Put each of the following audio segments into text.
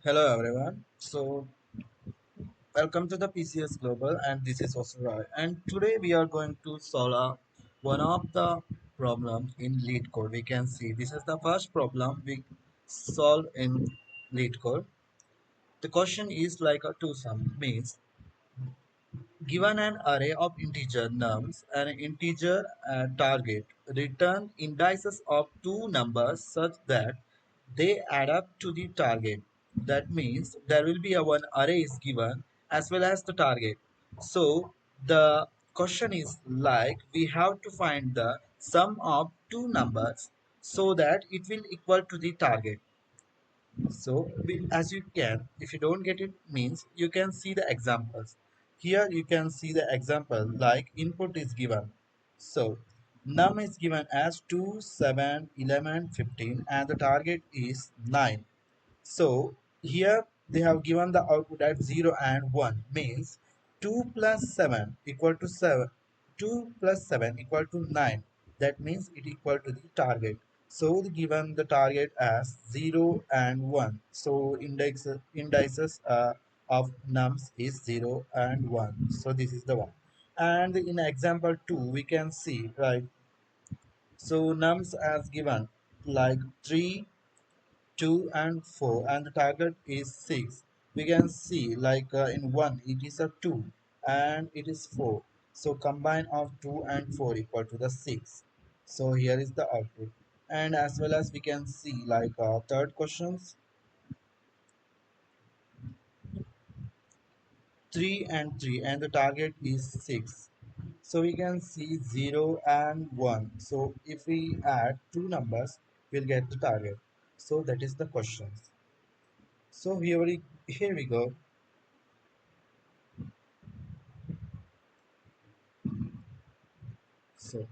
Hello everyone. Welcome to the PCS Global, and this is Osura. And today we are going to solve one of the problem in LeetCode. We can see this is the first problem we solve in LeetCode. The question is like a two sum means given an array of integer nums and an integer target, return indices of two numbers such that they add up to the target. That means there will be a one array is given as well as the target. So the question is like we have to find the sum of two numbers so that it will equal to the target. So as you can, if you don't get it means you can see the examples. Here you can see the example like input is given. So num is given as 2, 7, 11, 15, and the target is 9. So here they have given the output at 0 and 1 means 2 plus 7 equal to 7. 2 plus 7 equal to 9. That means it equal to the target. So given the target as 0 and 1. So indices of nums is 0 and 1. So this is the one. And in example 2 we can see right. So nums as given like 3, 2 and 4, and the target is 6. We can see like in 1 it is a 2 and it is 4. So combine of 2 and 4 equal to the 6. So here is the output. And as well as we can see like third questions 3 and 3, and the target is 6. So we can see 0 and 1. So if we add two numbers we'll get the target. So that is the questions. So here we go. So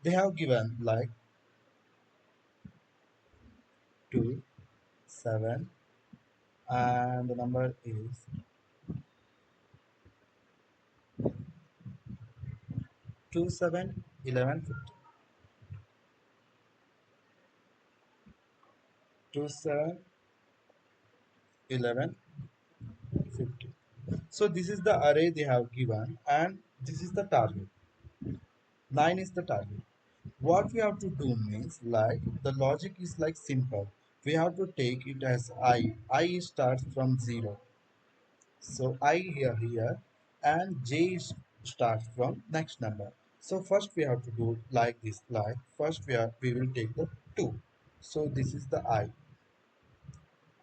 they have given like 2, 7, and the number is 2, 7, 11, 50. 2, 7, 11, 50. So this is the array they have given, and this is the target. 9 is the target. What we have to do means like the logic is like simple. We have to take it as I. I starts from 0. So I here and j starts from next number. So first we have to do like this. Like first we will take the 2. So this is the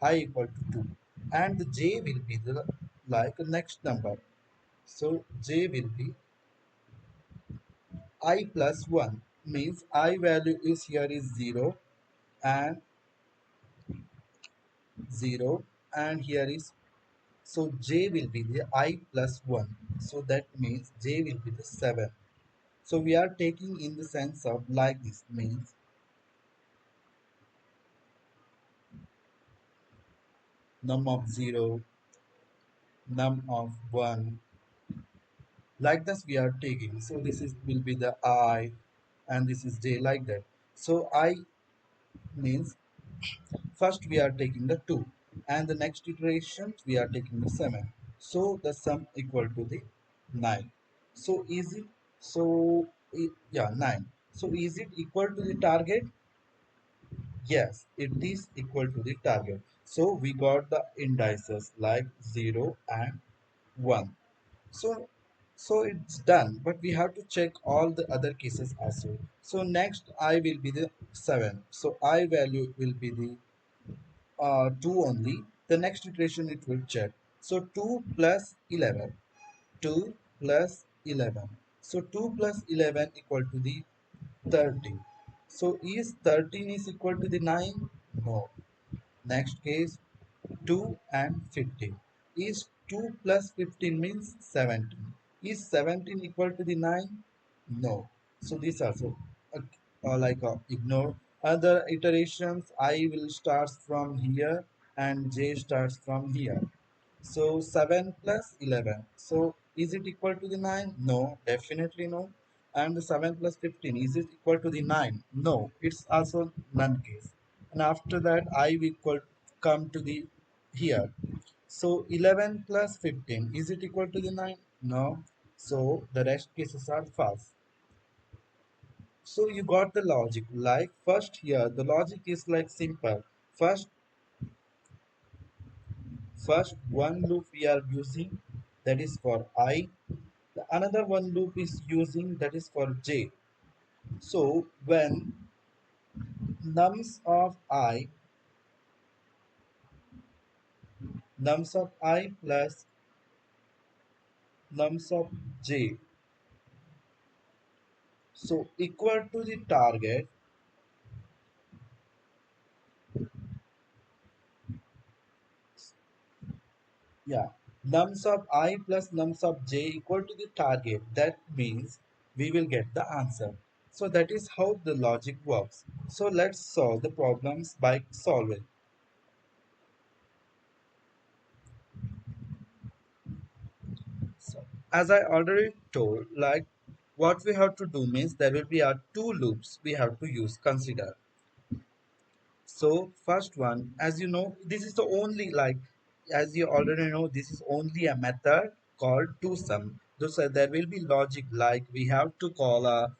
I equal to 2, and the j will be the like next number. So j will be I plus 1 means I value is here is 0 and 0, and here is, so j will be the I plus 1. So that means j will be the 7. So we are taking in the sense of like this means num of 0, num of 1. Like this we are taking. So this is will be the I, and this is j like that. So I means first we are taking the 2, and the next iteration we are taking the 7. So the sum equal to the 9. So is it, yeah, 9. So is it equal to the target? Yes, it is equal to the target. So we got the indices like 0 and 1. So so it's done, but we have to check all the other cases also. So next I will be the 7. So I value will be the 2 only. The next iteration it will check. So 2 plus 11. 2 plus 11. So 2 plus 11 equal to the 30. So is 13 is equal to the 9? No. Next case 2 and 15. Is 2 plus 15 means 17. Is 17 equal to the 9? No. So this also ignore. Other iterations I will start from here and j starts from here. So 7 plus 11. So is it equal to the 9? No, definitely no. And the 7 plus 15, is it equal to the 9? No, it's also none case. And after that I will equal come to the here. So 11 plus 15, is it equal to the 9? No. So the rest cases are false. So you got the logic. Like first here, the logic is like simple. First, first one loop we are using, that is for I. The another one loop is using, that is for j. So when nums of I, nums of I plus nums of j, so equal to the target, yeah, nums of I plus nums of j equal to the target, that means we will get the answer. So that is how the logic works. So let's solve the problems by solving. So as I already told, like what we have to do means there will be two loops we have to use, consider. So first one, as you know, this is the only, like as you already know, this is only a method called to sum. So there will be logic, like we have to call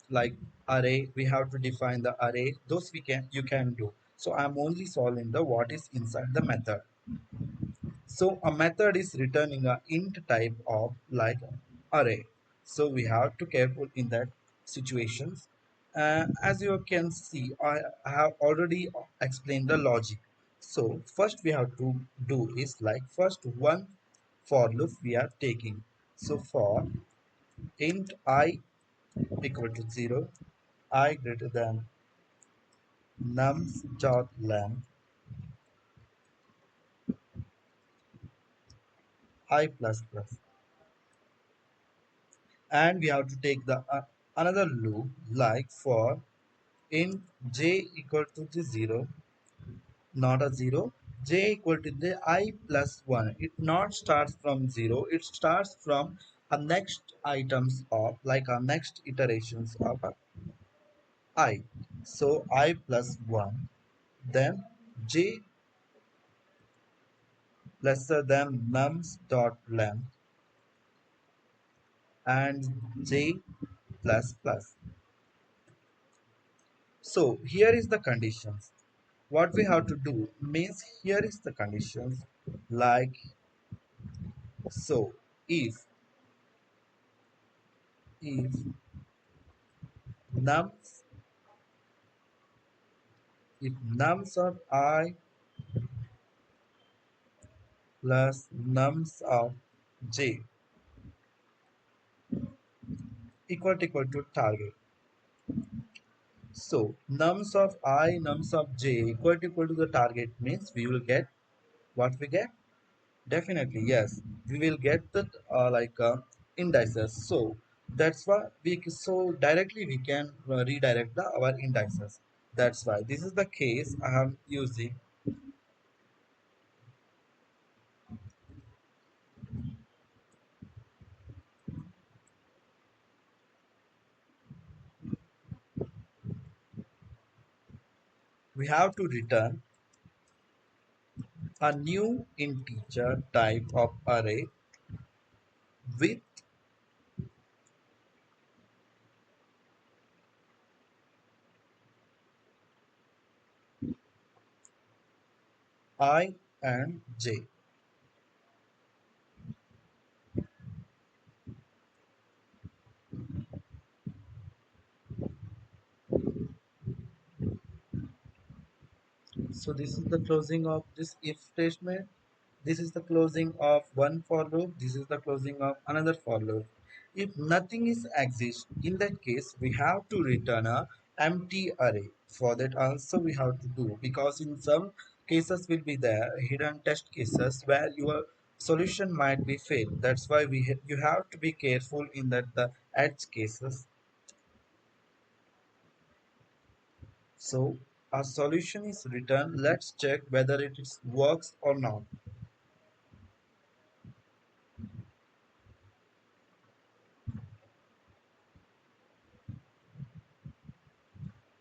like array, we have to define the array. Those we can, you can do. So I'm only solving the what is inside the method. So a method is returning a int type of like array. So we have to careful in that situations. As you can see, I have already explained the logic. So first we have to do is like first one for loop we are taking. So for int I equal to 0, I greater than nums dot length I plus plus. And we have to take the another loop like for int j equal to the 0, not a 0, j equal to the I plus 1. It not starts from 0, it starts from a next items of like our next iterations of I. So I plus 1, then j lesser than nums dot length and j plus plus. So here is the conditions. What we have to do means here is the conditions like so. If nums if nums of I plus nums of j equal to target. So nums of I, nums of j equal to the target means we will get what we get. Definitely, yes, we will get the indices. So that's why so directly we can redirect our indices. That's why this is the case I am using. We have to return a new integer type of array with I and j. So this is the closing of this if statement. This is the closing of one for loop. This is the closing of another for loop. If nothing is exists, in that case, we have to return a empty array. For that also we have to do, because in some cases will be there hidden test cases where your solution might be failed. That's why you have to be careful in that the edge cases. So our solution is returned. Let's check whether it is works or not.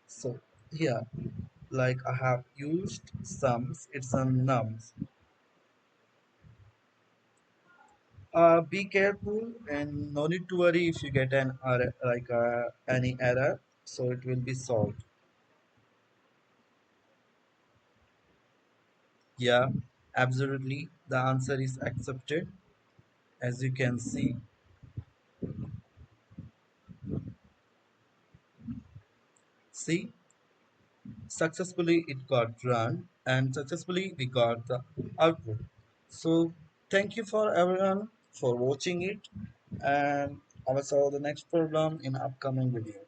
So here, like I have used sums, it's a nums. Be careful and no need to worry if you get an error, any error, so it will be solved. Yeah, absolutely. The answer is accepted. As you can see, successfully it got run and successfully we got the output. So thank you for everyone for watching it, and I will solve the next problem in upcoming video.